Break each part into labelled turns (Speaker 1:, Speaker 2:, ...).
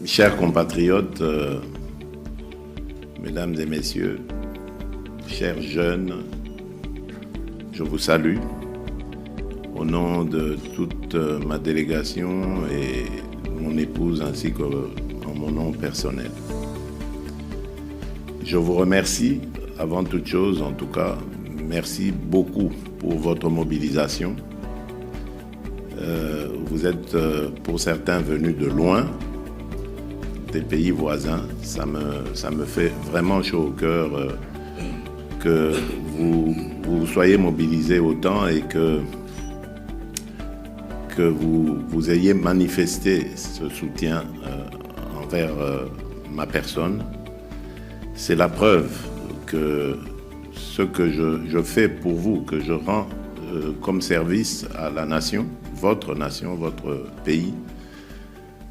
Speaker 1: Chers compatriotes, mesdames et messieurs, chers jeunes, je vous salue au nom de toute ma délégation et mon épouse ainsi qu'en mon nom personnel. Je vous remercie, avant toute chose en tout cas, merci beaucoup pour votre mobilisation. Vous êtes pour certains venus de loin, des pays voisins. Ça me fait vraiment chaud au cœur que vous soyez mobilisés autant et que vous ayez manifesté ce soutien envers ma personne. C'est la preuve que ce que je fais pour vous, que je rends comme service à la nation, votre pays,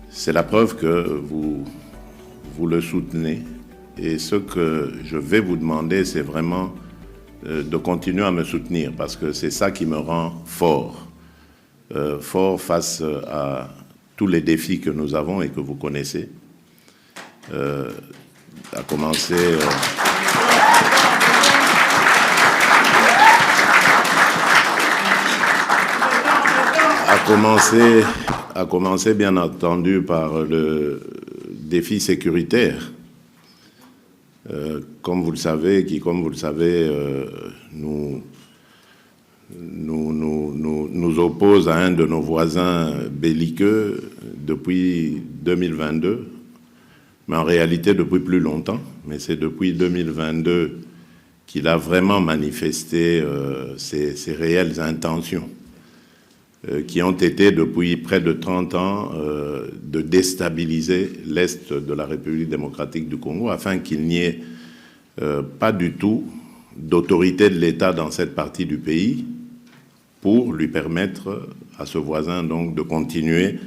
Speaker 1: c'est la preuve que vous le soutenez. Et ce que je vais vous demander, c'est vraiment de continuer à me soutenir, parce que c'est ça qui me rend fort. Fort face à tous les défis que nous avons et que vous connaissez. À commencer bien entendu par le défi sécuritaire. Comme vous le savez, nous oppose à un de nos voisins belliqueux depuis 2022, mais en réalité depuis plus longtemps. Mais c'est depuis 2022 qu'il a vraiment manifesté ses réelles intentions, qui ont été depuis près de 30 ans de déstabiliser l'Est de la République démocratique du Congo afin qu'il n'y ait pas du tout d'autorité de l'État dans cette partie du pays pour lui permettre à ce voisin donc de continuer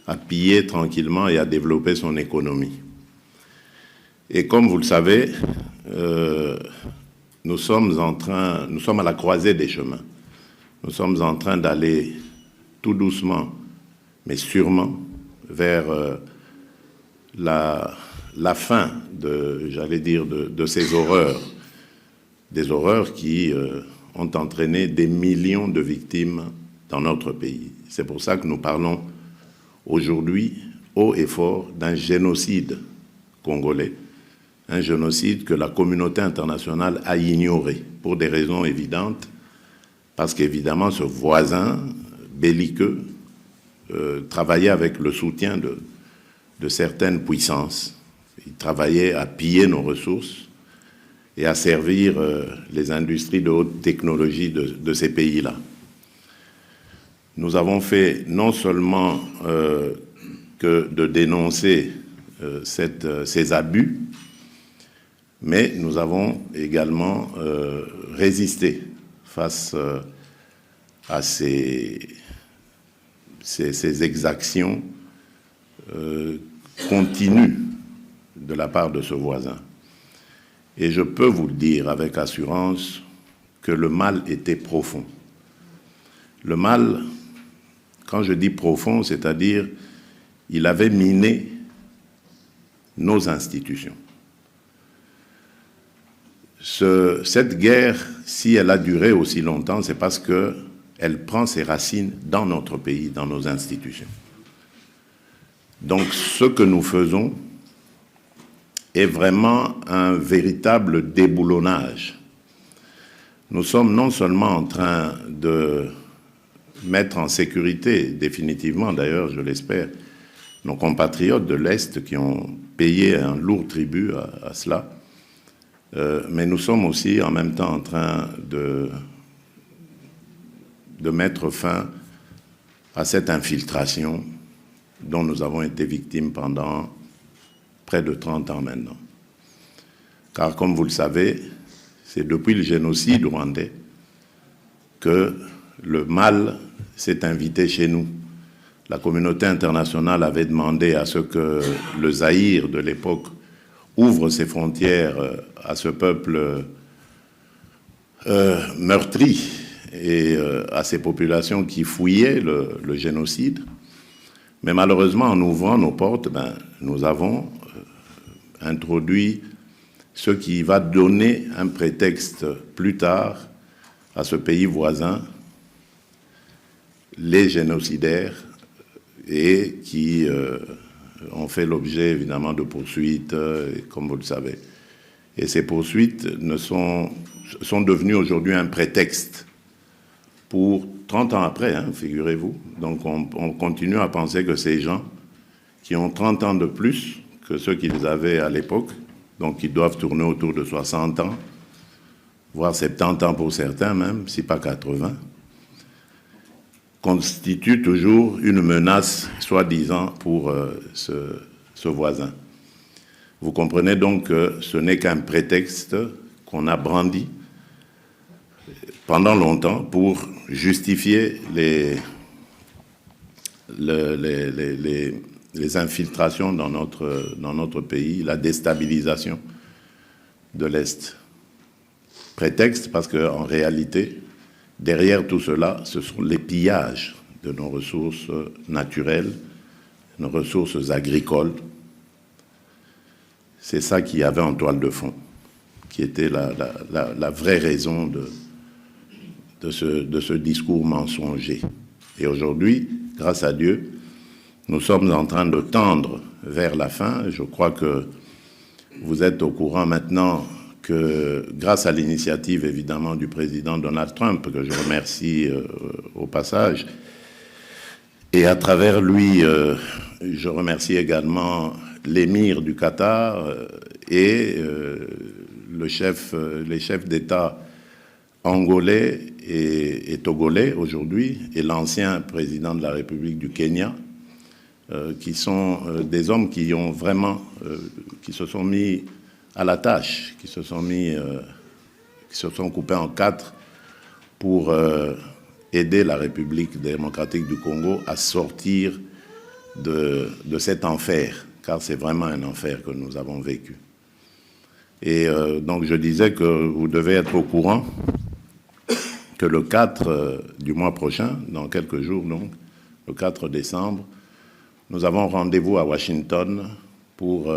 Speaker 1: à piller tranquillement et à développer son économie. Et comme vous le savez, nous sommes à la croisée des chemins. Nous sommes en train d'aller tout doucement, mais sûrement, vers la fin de ces horreurs, des horreurs qui ont entraîné des millions de victimes dans notre pays. C'est pour ça que nous parlons aujourd'hui, haut et fort, d'un génocide congolais, un génocide que la communauté internationale a ignoré pour des raisons évidentes, parce qu'évidemment, ce voisin belliqueux travaillait avec le soutien de certaines puissances. Il travaillait à piller nos ressources et à servir les industries de haute technologie de ces pays-là. Nous avons fait non seulement que de dénoncer ces abus, mais nous avons également résisté face à ces exactions continues de la part de ce voisin. Et je peux vous le dire avec assurance que le mal était profond. Le mal, quand je dis profond, c'est-à-dire il avait miné nos institutions. Cette guerre, si elle a duré aussi longtemps, c'est parce qu'elle prend ses racines dans notre pays, dans nos institutions. Donc, ce que nous faisons est vraiment un véritable déboulonnage. Nous sommes non seulement en train de mettre en sécurité, définitivement d'ailleurs, je l'espère, nos compatriotes de l'Est qui ont payé un lourd tribut à cela, mais nous sommes aussi en même temps en train de mettre fin à cette infiltration dont nous avons été victimes pendant près de 30 ans maintenant. Car comme vous le savez, c'est depuis le génocide rwandais que le mal s'est invité chez nous. La communauté internationale avait demandé à ce que le Zaïre de l'époque ouvre ses frontières à ce peuple meurtri et à ces populations qui fouillaient le génocide. Mais malheureusement, en ouvrant nos portes, nous avons introduit ce qui va donner un prétexte plus tard à ce pays voisin, les génocidaires, et qui ont fait l'objet évidemment de poursuites, comme vous le savez. Et ces poursuites sont devenues aujourd'hui un prétexte pour 30 ans après, figurez-vous. Donc on continue à penser que ces gens qui ont 30 ans de plus que ceux qu'ils avaient à l'époque, donc ils doivent tourner autour de 60 ans, voire 70 ans pour certains même, si pas 80, constituent toujours une menace, soi-disant, pour ce voisin. Vous comprenez donc que ce n'est qu'un prétexte qu'on a brandi pendant longtemps pour justifier les infiltrations dans notre pays, la déstabilisation de l'Est. Prétexte parce qu'en réalité, derrière tout cela, ce sont les pillages de nos ressources naturelles, nos ressources agricoles. C'est ça qu'il y avait en toile de fond, qui était la vraie raison de ce discours mensonger. Et aujourd'hui, grâce à Dieu, nous sommes en train de tendre vers la fin. Je crois que vous êtes au courant maintenant que, grâce à l'initiative évidemment du président Donald Trump, que je remercie au passage, et à travers lui, je remercie également l'émir du Qatar et les chefs d'État angolais et togolais aujourd'hui, et l'ancien président de la République du Kenya, qui sont des hommes qui ont vraiment, qui se sont mis à la tâche, qui se sont coupés en quatre pour aider la République démocratique du Congo à sortir de cet enfer, car c'est vraiment un enfer que nous avons vécu. Et donc je disais que vous devez être au courant que le 4 du mois prochain, dans quelques jours donc, le 4 décembre, nous avons rendez-vous à Washington pour,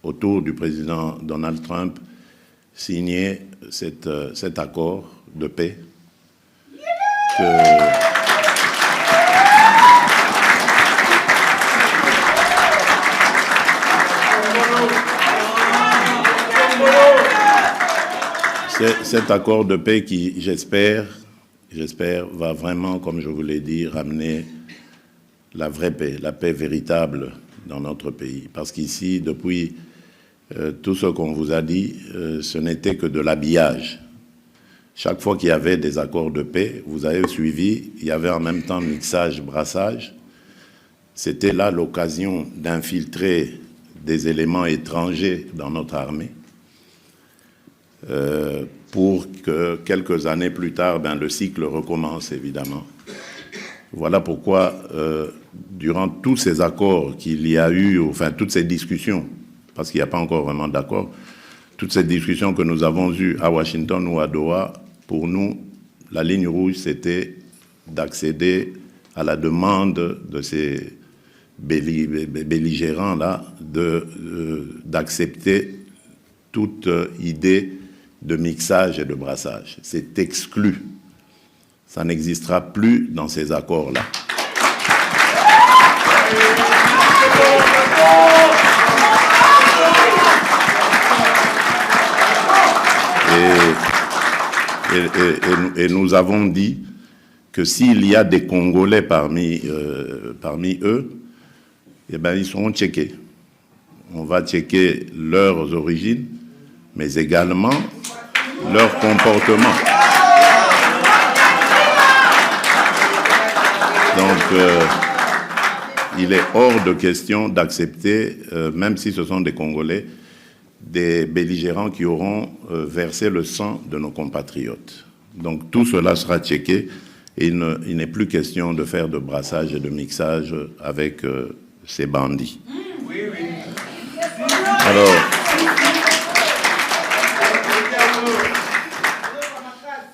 Speaker 1: autour du président Donald Trump, signer cet accord de paix cet accord de paix qui, j'espère, va vraiment, comme je vous l'ai dit, ramener la vraie paix, la paix véritable dans notre pays. Parce qu'ici, depuis tout ce qu'on vous a dit, ce n'était que de l'habillage. Chaque fois qu'il y avait des accords de paix, vous avez suivi, il y avait en même temps mixage, brassage. C'était là l'occasion d'infiltrer des éléments étrangers dans notre armée pour que quelques années plus tard, le cycle recommence évidemment. Voilà pourquoi, durant tous ces accords qu'il y a eu, enfin toutes ces discussions, parce qu'il n'y a pas encore vraiment d'accord, toutes ces discussions que nous avons eues à Washington ou à Doha, pour nous, la ligne rouge, c'était d'accéder à la demande de ces belligérants-là d'accepter toute idée de mixage et de brassage. C'est exclu. Ça n'existera plus dans ces accords-là. Et nous avons dit que s'il y a des Congolais parmi eux, eh bien, ils seront checkés. On va checker leurs origines, mais également leur comportement. Donc, il est hors de question d'accepter, même si ce sont des Congolais, des belligérants qui auront versé le sang de nos compatriotes. Donc, tout cela sera checké et il n'est plus question de faire de brassage et de mixage avec ces bandits.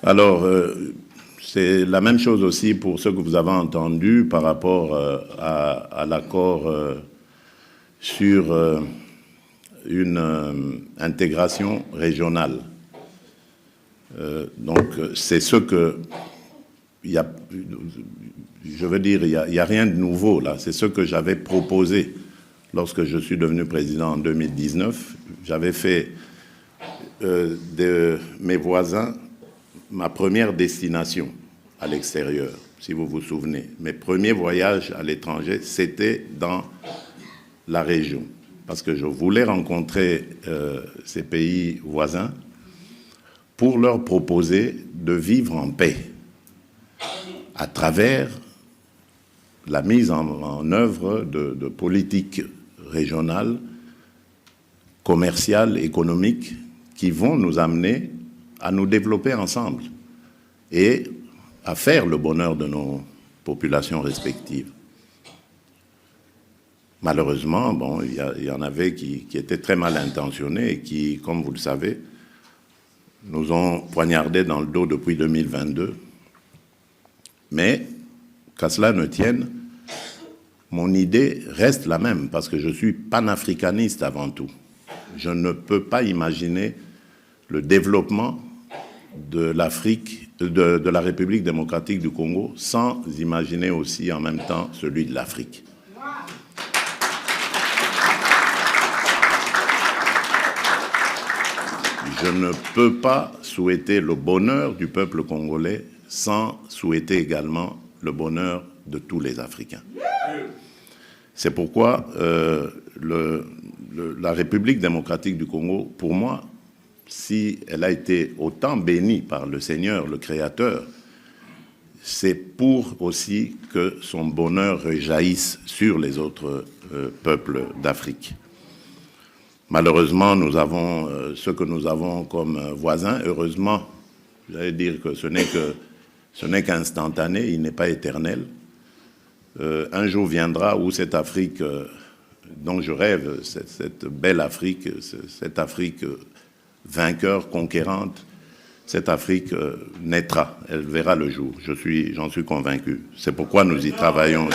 Speaker 1: Alors C'est la même chose aussi pour ce que vous avez entendu par rapport à l'accord sur une intégration régionale. Donc, c'est ce que... je veux dire, il n'y a rien de nouveau là. C'est ce que j'avais proposé lorsque je suis devenu président en 2019. J'avais fait de mes voisins ma première destination à l'extérieur, si vous vous souvenez. Mes premiers voyages à l'étranger, c'était dans la région, parce que je voulais rencontrer ces pays voisins pour leur proposer de vivre en paix à travers la mise en œuvre de politiques régionales, commerciales, économiques, qui vont nous amener à nous développer ensemble et à faire le bonheur de nos populations respectives. Malheureusement, bon, il y en avait qui étaient très mal intentionnés et qui, comme vous le savez, nous ont poignardés dans le dos depuis 2022. Mais, qu'à cela ne tienne, mon idée reste la même, parce que je suis panafricaniste avant tout. Je ne peux pas imaginer le développement de l'Afrique, de la République démocratique du Congo, sans imaginer aussi en même temps celui de l'Afrique. Je ne peux pas souhaiter le bonheur du peuple congolais sans souhaiter également le bonheur de tous les Africains. C'est pourquoi la République démocratique du Congo, pour moi, si elle a été autant bénie par le Seigneur, le Créateur, c'est pour aussi que son bonheur rejaillisse sur les autres peuples d'Afrique. Malheureusement, nous avons ce que nous avons comme voisins. Heureusement, j'allais dire que ce n'est qu'instantané, il n'est pas éternel. Un jour viendra où cette Afrique dont je rêve, cette belle Afrique, cette Afrique vainqueur, conquérante, cette Afrique naîtra, elle verra le jour. J'en suis convaincu. C'est pourquoi nous y travaillons.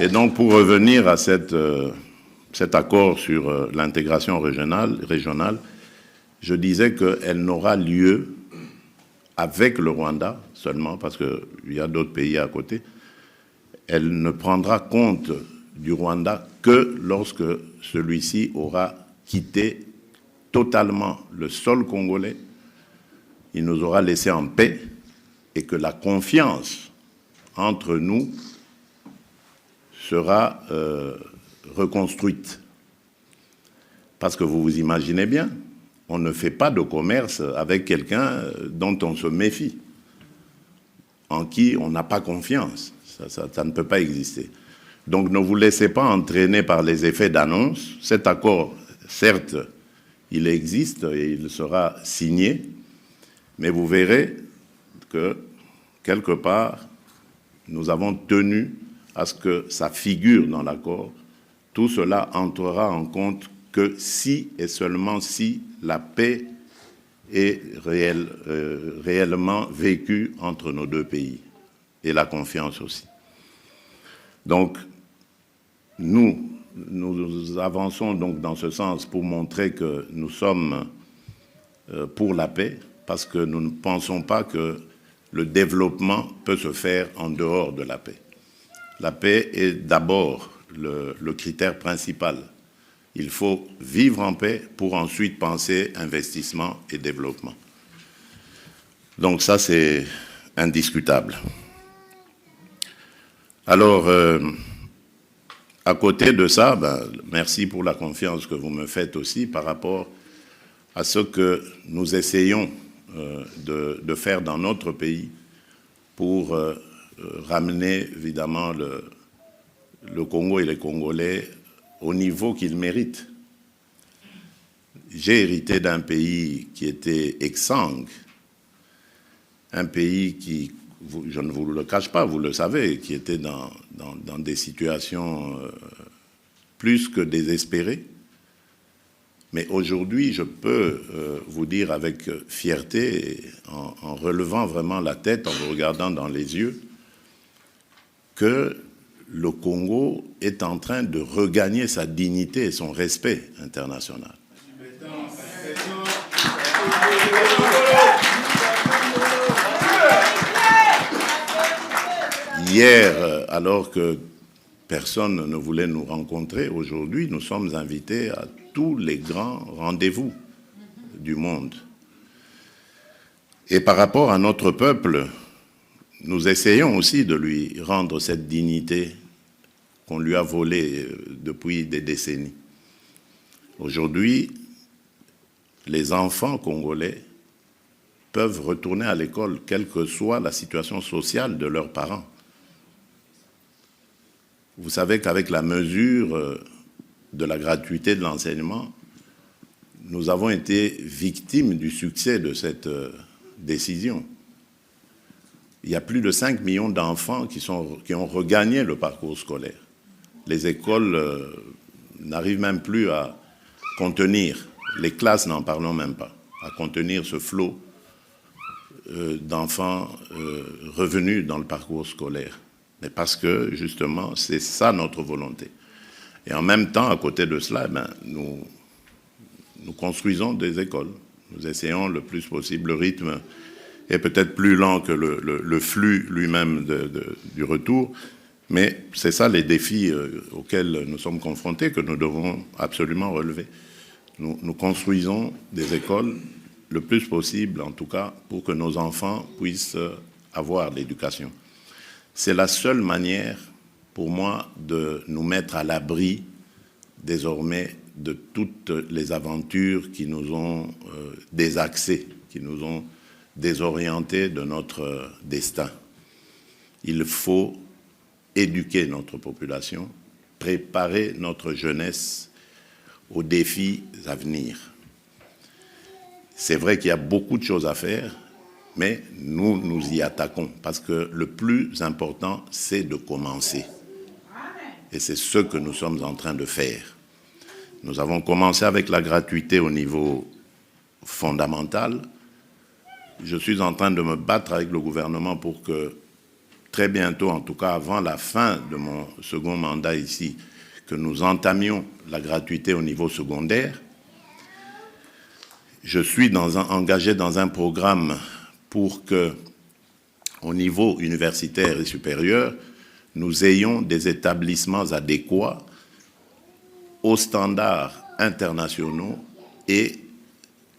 Speaker 1: Et donc pour revenir à cet accord sur l'intégration régionale, je disais qu'elle n'aura lieu avec le Rwanda seulement, parce qu'il y a d'autres pays à côté. Elle ne prendra compte du Rwanda que lorsque celui-ci aura quitté totalement le sol congolais, il nous aura laissé en paix et que la confiance entre nous sera reconstruite. Parce que vous vous imaginez bien, on ne fait pas de commerce avec quelqu'un dont on se méfie, en qui on n'a pas confiance. Ça ne peut pas exister. Donc ne vous laissez pas entraîner par les effets d'annonce. Cet accord, certes, il existe et il sera signé, mais vous verrez que, quelque part, nous avons tenu à ce que ça figure dans l'accord. Tout cela entrera en compte que si et seulement si la paix est réellement vécue entre nos deux pays, et la confiance aussi. Donc, nous avançons donc dans ce sens pour montrer que nous sommes pour la paix, parce que nous ne pensons pas que le développement peut se faire en dehors de la paix. La paix est d'abord le critère principal. Il faut vivre en paix pour ensuite penser investissement et développement. Donc ça, c'est indiscutable. Alors, à côté de ça, merci pour la confiance que vous me faites aussi par rapport à ce que nous essayons de faire dans notre pays pour ramener évidemment le Congo et les Congolais au niveau qu'ils méritent. J'ai hérité d'un pays qui était exsangue, un pays qui, je ne vous le cache pas, vous le savez, qui était dans des situations plus que désespérées, Mais aujourd'hui, je peux vous dire avec fierté, en relevant vraiment la tête, en vous regardant dans les yeux, que le Congo est en train de regagner sa dignité et son respect international. Hier, alors que personne ne voulait nous rencontrer, aujourd'hui, nous sommes invités à tous les grands rendez-vous du monde. Et par rapport à notre peuple, nous essayons aussi de lui rendre cette dignité qu'on lui a volée depuis des décennies. Aujourd'hui, les enfants congolais peuvent retourner à l'école, quelle que soit la situation sociale de leurs parents. Vous savez qu'avec la mesure de la gratuité de l'enseignement, nous avons été victimes du succès de cette décision. Il y a plus de 5 millions d'enfants qui ont regagné le parcours scolaire. Les écoles n'arrivent même plus à contenir, les classes n'en parlons même pas, à contenir ce flot d'enfants revenus dans le parcours scolaire. Mais parce que, justement, c'est ça notre volonté. Et en même temps, à côté de cela, nous construisons des écoles. Nous essayons le plus possible. Le rythme est peut-être plus lent que le flux lui-même du retour, mais c'est ça les défis auxquels nous sommes confrontés, que nous devons absolument relever. Nous construisons des écoles le plus possible, en tout cas, pour que nos enfants puissent avoir l'éducation. C'est la seule manière, pour moi, de nous mettre à l'abri, désormais, de toutes les aventures qui nous ont désaxés, qui nous ont désorientés de notre destin. Il faut éduquer notre population, préparer notre jeunesse aux défis à venir. C'est vrai qu'il y a beaucoup de choses à faire, mais nous nous y attaquons parce que le plus important, c'est de commencer. Et c'est ce que nous sommes en train de faire. Nous avons commencé avec la gratuité au niveau fondamental. Je suis en train de me battre avec le gouvernement pour que très bientôt, en tout cas avant la fin de mon second mandat ici, que nous entamions la gratuité au niveau secondaire. Je suis engagé dans un programme pour que, au niveau universitaire et supérieur, nous ayons des établissements adéquats aux standards internationaux et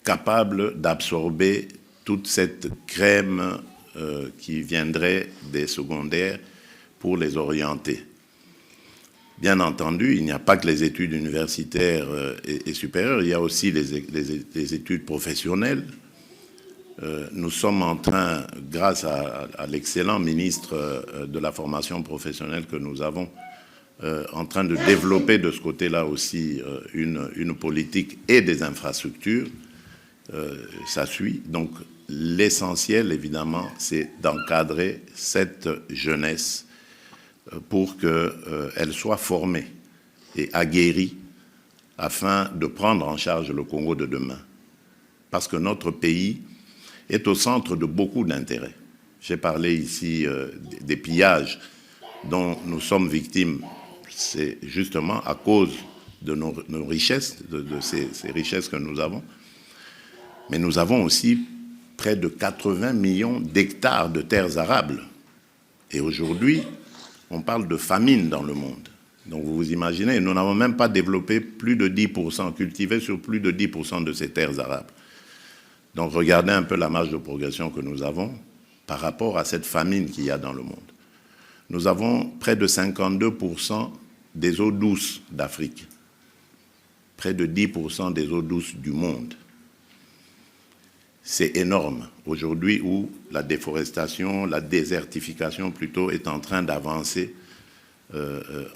Speaker 1: capables d'absorber toute cette crème qui viendrait des secondaires pour les orienter. Bien entendu, il n'y a pas que les études universitaires et supérieures, il y a aussi les études professionnelles. Nous sommes en train, grâce à l'excellent ministre de la formation professionnelle que nous avons, en train de développer de ce côté-là aussi une politique et des infrastructures. Ça suit. Donc l'essentiel, évidemment, c'est d'encadrer cette jeunesse pour qu'elle soit formée et aguerrie afin de prendre en charge le Congo de demain. Parce que notre pays est au centre de beaucoup d'intérêts. J'ai parlé ici des pillages dont nous sommes victimes. C'est justement à cause de nos richesses, de ces richesses que nous avons. Mais nous avons aussi près de 80 millions d'hectares de terres arables. Et aujourd'hui, on parle de famine dans le monde. Donc vous vous imaginez, nous n'avons même pas développé plus de 10%, cultivé sur plus de 10% de ces terres arables. Donc regardez un peu la marge de progression que nous avons par rapport à cette famine qu'il y a dans le monde. Nous avons près de 52% des eaux douces d'Afrique, près de 10% des eaux douces du monde. C'est énorme aujourd'hui où la déforestation, la désertification plutôt est en train d'avancer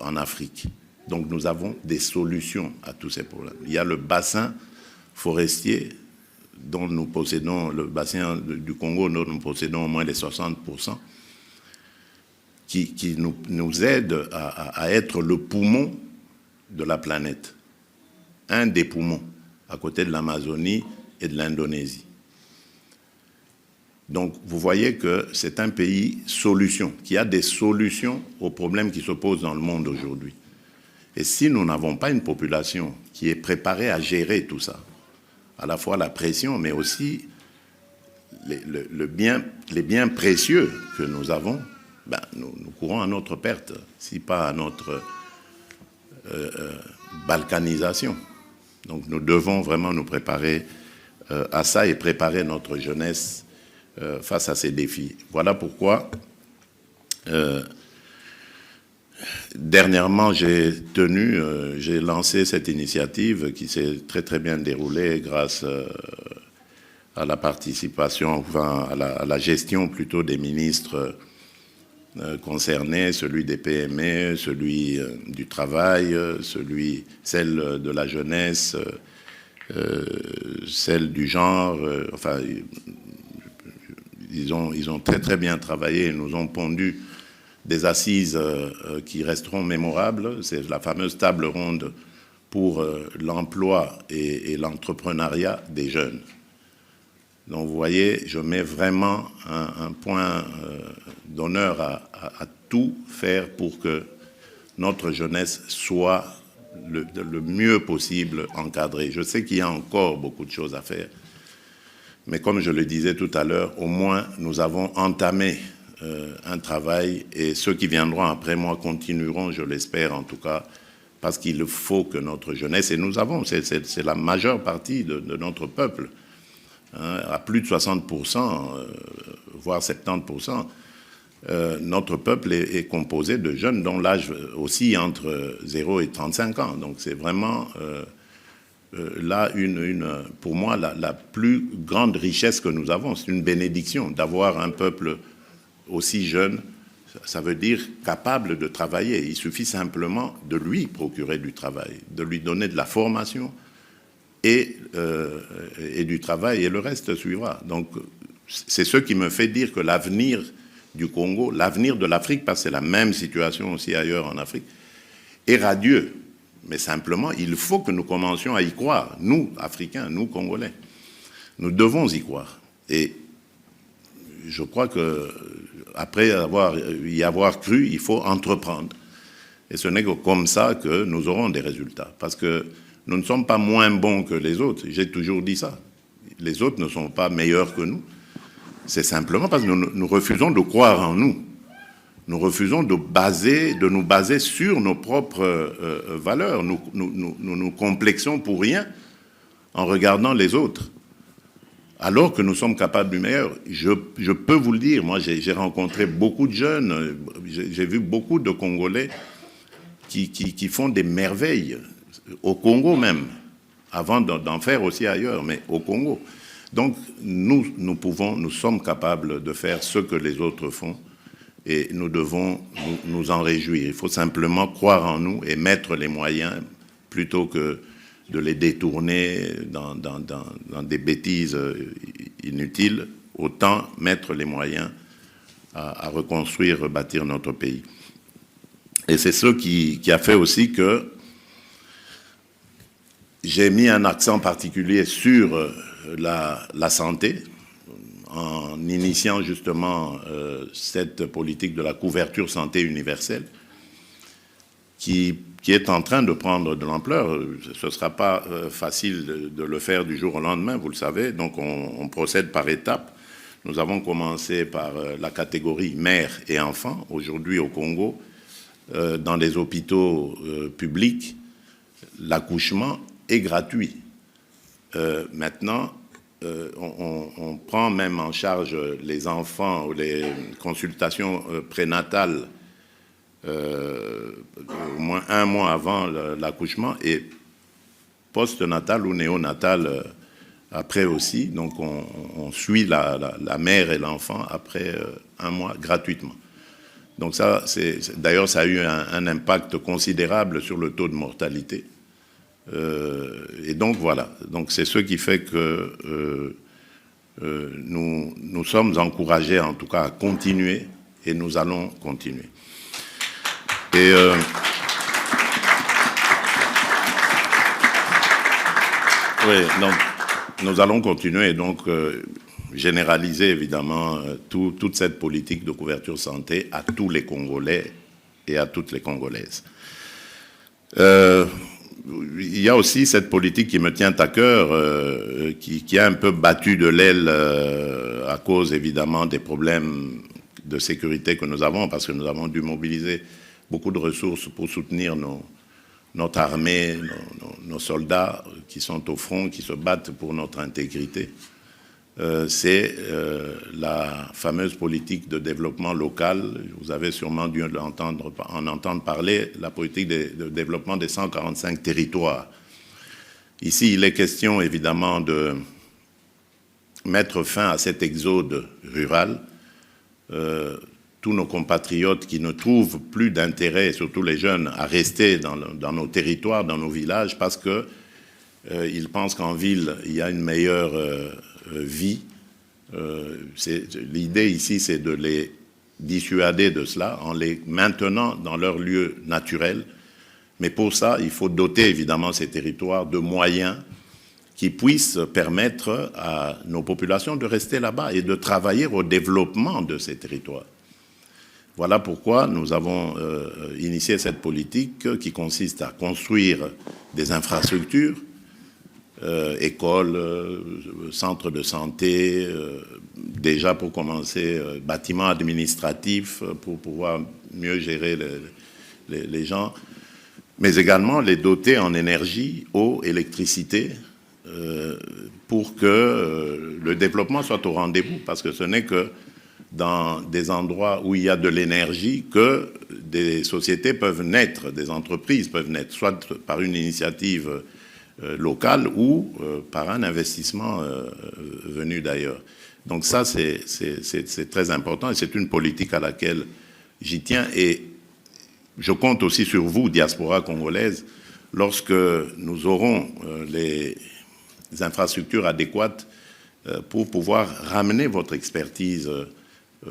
Speaker 1: en Afrique. Donc nous avons des solutions à tous ces problèmes. Il y a le bassin forestier dont nous possédons, le bassin du Congo dont nous possédons au moins les 60%, qui nous aide à être le poumon de la planète, un des poumons, à côté de l'Amazonie et de l'Indonésie. Donc, vous voyez que c'est un pays solution, qui a des solutions aux problèmes qui se posent dans le monde aujourd'hui. Et si nous n'avons pas une population qui est préparée à gérer tout ça, à la fois la pression, mais aussi les biens précieux que nous avons, ben, nous courons à notre perte, si pas à notre balkanisation. Donc nous devons vraiment nous préparer à ça et préparer notre jeunesse face à ces défis. Voilà pourquoi, dernièrement, j'ai lancé cette initiative qui s'est très très bien déroulée grâce à la participation, enfin à la gestion plutôt des ministres concernés, celui des PME, celui du travail, celle de la jeunesse, celle du genre, enfin, ils ont très très bien travaillé et nous ont pondu des assises qui resteront mémorables. C'est la fameuse table ronde pour l'emploi et l'entrepreneuriat des jeunes. Donc vous voyez, je mets vraiment un point d'honneur à tout faire pour que notre jeunesse soit le mieux possible encadrée. Je sais qu'il y a encore beaucoup de choses à faire, mais comme je le disais tout à l'heure, au moins nous avons entamé un travail et ceux qui viendront après moi continueront, je l'espère en tout cas, parce qu'il faut que notre jeunesse, et nous avons, c'est la majeure partie de notre peuple, à plus de 60%, voire 70%, notre peuple est composé de jeunes dont l'âge aussi entre 0 et 35 ans. Donc c'est vraiment là, pour moi, la plus grande richesse que nous avons. C'est une bénédiction d'avoir un peuple aussi jeune. Ça veut dire capable de travailler. Il suffit simplement de lui procurer du travail, de lui donner de la formation, et du travail, et le reste suivra. Donc, c'est ce qui me fait dire que l'avenir du Congo, l'avenir de l'Afrique, parce que c'est la même situation aussi ailleurs en Afrique, est radieux. Mais simplement, il faut que nous commencions à y croire, nous, Africains, nous, Congolais. Nous devons y croire. Et je crois qu'après y avoir cru, il faut entreprendre. Et ce n'est que comme ça que nous aurons des résultats. Parce que nous ne sommes pas moins bons que les autres. J'ai toujours dit ça. Les autres ne sont pas meilleurs que nous. C'est simplement parce que nous refusons de croire en nous. Nous refusons de nous baser sur nos propres valeurs. Nous complexons pour rien en regardant les autres. Alors que nous sommes capables du meilleur. Je peux vous le dire, moi j'ai rencontré beaucoup de jeunes, j'ai vu beaucoup de Congolais qui font des merveilles. Au Congo même, avant d'en faire aussi ailleurs, mais au Congo. Donc, nous sommes capables de faire ce que les autres font et nous devons nous en réjouir. Il faut simplement croire en nous et mettre les moyens plutôt que de les détourner dans des bêtises inutiles. Autant mettre les moyens à reconstruire, rebâtir notre pays. Et c'est ce qui a fait aussi que j'ai mis un accent particulier sur la santé, en initiant justement cette politique de la couverture santé universelle, qui est en train de prendre de l'ampleur. Ce ne sera pas facile de le faire du jour au lendemain, vous le savez, donc on procède par étapes. Nous avons commencé par la catégorie mère et enfant. Aujourd'hui au Congo, dans les hôpitaux publics, l'accouchement est gratuit. Maintenant, on prend même en charge les enfants ou les consultations prénatales au moins un mois avant l'accouchement et post-natal ou néonatal après aussi. Donc on suit la mère et l'enfant après un mois gratuitement. Donc ça, d'ailleurs, ça a eu un impact considérable sur le taux de mortalité. Et donc voilà, donc c'est ce qui fait que nous sommes encouragés en tout cas à continuer et nous allons continuer. Et Oui, donc nous allons continuer donc généraliser évidemment toute cette politique de couverture santé à tous les Congolais et à toutes les Congolaises. Il y a aussi cette politique qui me tient à cœur, qui a un peu battu de l'aile à cause évidemment des problèmes de sécurité que nous avons, parce que nous avons dû mobiliser beaucoup de ressources pour soutenir notre armée, nos soldats qui sont au front, qui se battent pour notre intégrité. C'est la fameuse politique de développement local. Vous avez sûrement dû en entendre parler, la politique de développement des 145 territoires. Ici, il est question évidemment de mettre fin à cet exode rural. Tous nos compatriotes qui ne trouvent plus d'intérêt, surtout les jeunes, à rester dans nos territoires, dans nos villages, parce qu'ils pensent qu'en ville, il y a une meilleure vie. L'idée ici, c'est de les dissuader de cela en les maintenant dans leur lieu naturel. Mais pour ça, il faut doter évidemment ces territoires de moyens qui puissent permettre à nos populations de rester là-bas et de travailler au développement de ces territoires. Voilà pourquoi nous avons initié cette politique qui consiste à construire des infrastructures, écoles, centres de santé, déjà pour commencer, bâtiments administratifs pour pouvoir mieux gérer les gens, mais également les doter en énergie, eau, électricité, pour que le développement soit au rendez-vous, parce que ce n'est que dans des endroits où il y a de l'énergie que des sociétés peuvent naître, des entreprises peuvent naître, soit par une initiative locale ou par un investissement venu d'ailleurs. Donc ça, c'est très important et c'est une politique à laquelle j'y tiens. Et je compte aussi sur vous, diaspora congolaise, lorsque nous aurons les infrastructures adéquates pour pouvoir ramener votre expertise,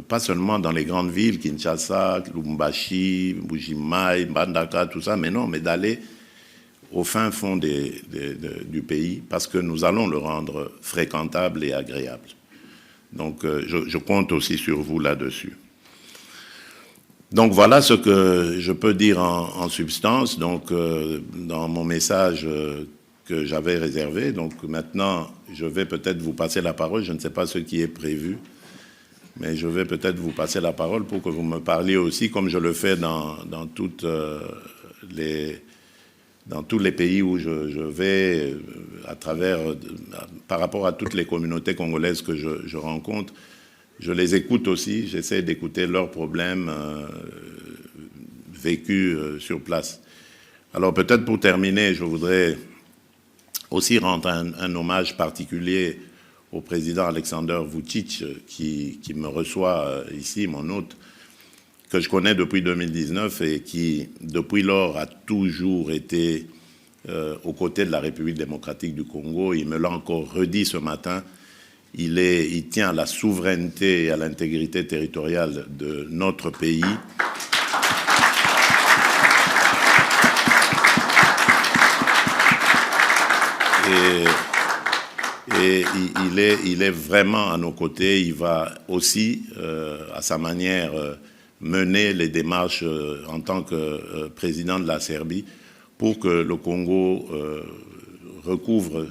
Speaker 1: pas seulement dans les grandes villes, Kinshasa, Lubumbashi, Mbuji-Mayi, Mbandaka, tout ça, mais non, mais d'aller au fin fond du pays, parce que nous allons le rendre fréquentable et agréable. Donc, je compte aussi sur vous là-dessus. Donc, voilà ce que je peux dire en substance, donc, dans mon message que j'avais réservé. Donc, maintenant, je vais peut-être vous passer la parole. Je ne sais pas ce qui est prévu, mais je vais peut-être vous passer la parole pour que vous me parliez aussi, comme je le fais dans tous les pays où je vais, par rapport à toutes les communautés congolaises que je rencontre, je les écoute aussi, j'essaie d'écouter leurs problèmes vécus sur place. Alors peut-être pour terminer, je voudrais aussi rendre un hommage particulier au président Alexander Vučić, qui me reçoit ici, mon hôte, que je connais depuis 2019 et qui, depuis lors, a toujours été aux côtés de la République démocratique du Congo. Il me l'a encore redit ce matin. Il tient à la souveraineté et à l'intégrité territoriale de notre pays. Et il est vraiment à nos côtés. Il va aussi, à sa manière, mener les démarches en tant que président de la Serbie pour que le Congo recouvre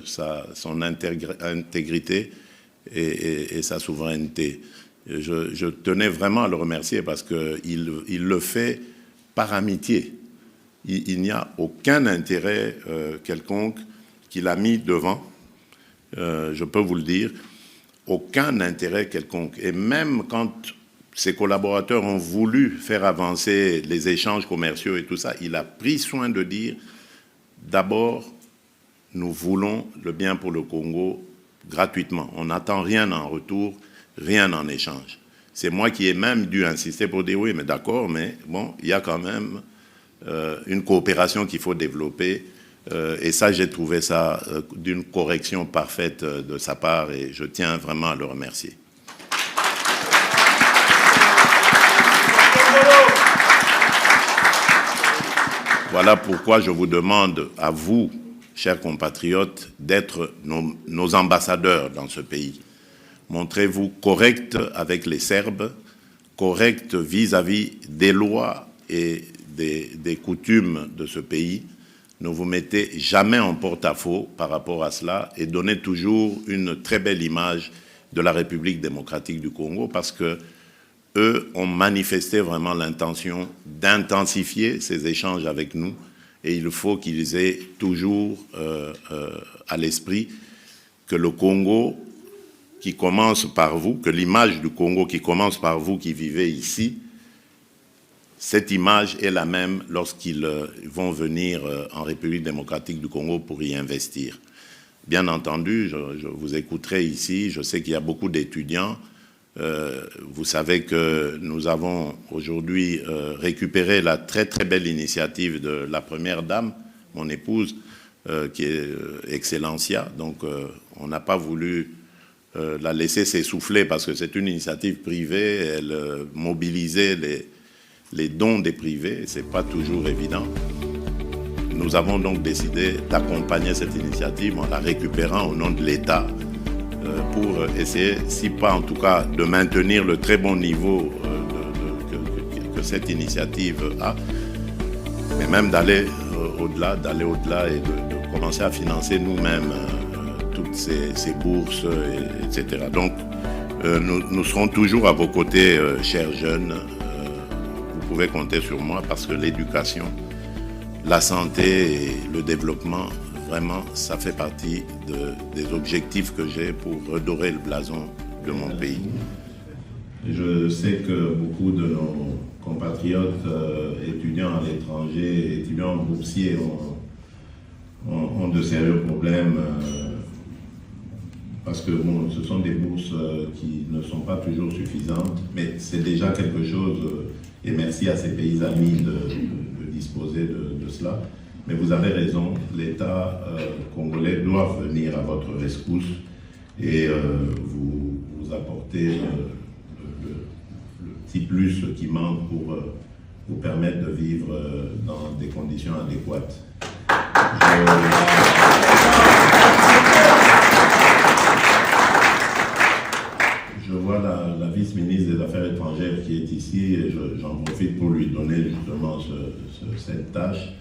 Speaker 1: son intégrité et sa souveraineté. Je tenais vraiment à le remercier parce qu'il le fait par amitié. Il n'y a aucun intérêt quelconque qu'il a mis devant. Je peux vous le dire, aucun intérêt quelconque. Et même quand ses collaborateurs ont voulu faire avancer les échanges commerciaux et tout ça, il a pris soin de dire, d'abord, nous voulons le bien pour le Congo gratuitement. On n'attend rien en retour, rien en échange. C'est moi qui ai même dû insister pour dire, oui, mais d'accord, mais bon, il y a quand même une coopération qu'il faut développer. Et ça, j'ai trouvé ça d'une correction parfaite de sa part et je tiens vraiment à le remercier. Voilà pourquoi je vous demande à vous, chers compatriotes, d'être nos ambassadeurs dans ce pays. Montrez-vous corrects avec les Serbes, corrects vis-à-vis des lois et des coutumes de ce pays. Ne vous mettez jamais en porte-à-faux par rapport à cela et donnez toujours une très belle image de la République démocratique du Congo, parce que eux ont manifesté vraiment l'intention d'intensifier ces échanges avec nous, et il faut qu'ils aient toujours à l'esprit que le Congo qui commence par vous, que l'image du Congo qui commence par vous qui vivez ici, cette image est la même lorsqu'ils vont venir en République démocratique du Congo pour y investir. Bien entendu, je vous écouterai ici, je sais qu'il y a beaucoup d'étudiants. Vous savez que nous avons aujourd'hui récupéré la très très belle initiative de la première dame, mon épouse, qui est Excellencia. Donc on n'a pas voulu la laisser s'essouffler parce que c'est une initiative privée, elle mobilisait les dons des privés, ce n'est pas toujours évident. Nous avons donc décidé d'accompagner cette initiative en la récupérant au nom de l'État pour essayer, si pas en tout cas, de maintenir le très bon niveau que cette initiative a, mais même d'aller au-delà et de commencer à financer nous-mêmes toutes ces bourses, etc. Donc, nous serons toujours à vos côtés, chers jeunes. Vous pouvez compter sur moi parce que l'éducation, la santé et le développement, vraiment, ça fait partie des objectifs que j'ai pour redorer le blason de mon pays. Je sais que beaucoup de nos compatriotes étudiants à l'étranger, étudiants boursiers ont de sérieux problèmes parce que bon, ce sont des bourses qui ne sont pas toujours suffisantes, mais c'est déjà quelque chose, et merci à ces pays amis de disposer de cela. Mais vous avez raison, l'État congolais doit venir à votre rescousse et vous apporter le petit plus qui manque pour vous permettre de vivre dans des conditions adéquates. Je vois la vice-ministre des Affaires étrangères qui est ici et j'en profite pour lui donner justement cette tâche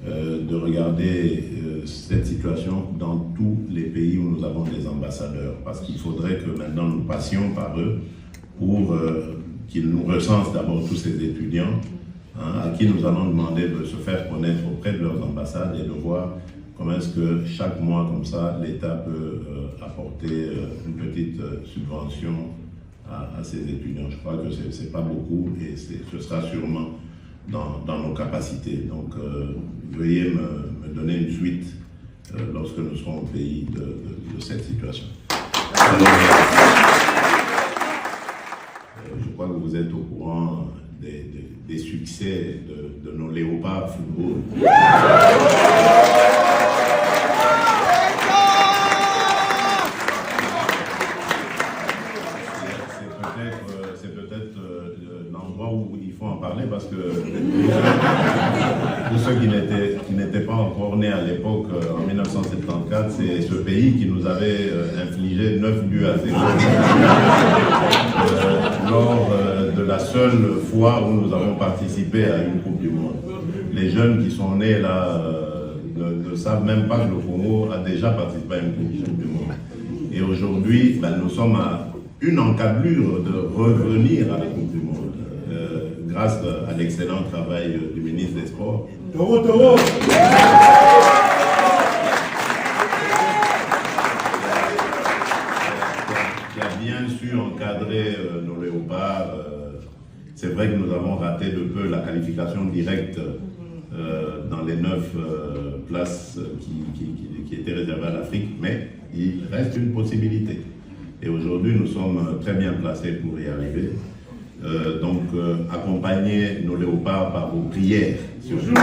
Speaker 1: de regarder cette situation dans tous les pays où nous avons des ambassadeurs, parce qu'il faudrait que maintenant nous passions par eux pour qu'ils nous recensent d'abord tous ces étudiants à qui nous allons demander de se faire connaître auprès de leurs ambassades et de voir comment est-ce que chaque mois comme ça l'État peut apporter une petite subvention à ces étudiants. Je crois que c'est pas beaucoup et ce sera sûrement dans nos capacités. Donc veuillez me donner une suite lorsque nous serons au pays de cette situation. Je crois que vous êtes au courant des succès de nos léopards football. C'est peut-être l'endroit où il faut en parler parce que pour ceux qui n'étaient pas encore nés à l'époque, en 1974, c'est ce pays qui nous avait infligé 9 buts à 0 lors de la seule fois où nous avons participé à une Coupe du Monde. Les jeunes qui sont nés là ne savent même pas que le Congo a déjà participé à une Coupe du Monde. Et aujourd'hui, nous sommes à une encablure de revenir à la Coupe du Monde, grâce à l'excellent travail du ministre des Sports. Qui a bien su encadrer nos léopards. C'est vrai que nous avons raté de peu la qualification directe dans les 9 places qui étaient réservées à l'Afrique, mais il reste une possibilité. Et aujourd'hui, nous sommes très bien placés pour y arriver. Donc, accompagnez nos léopards par vos prières. Surtout.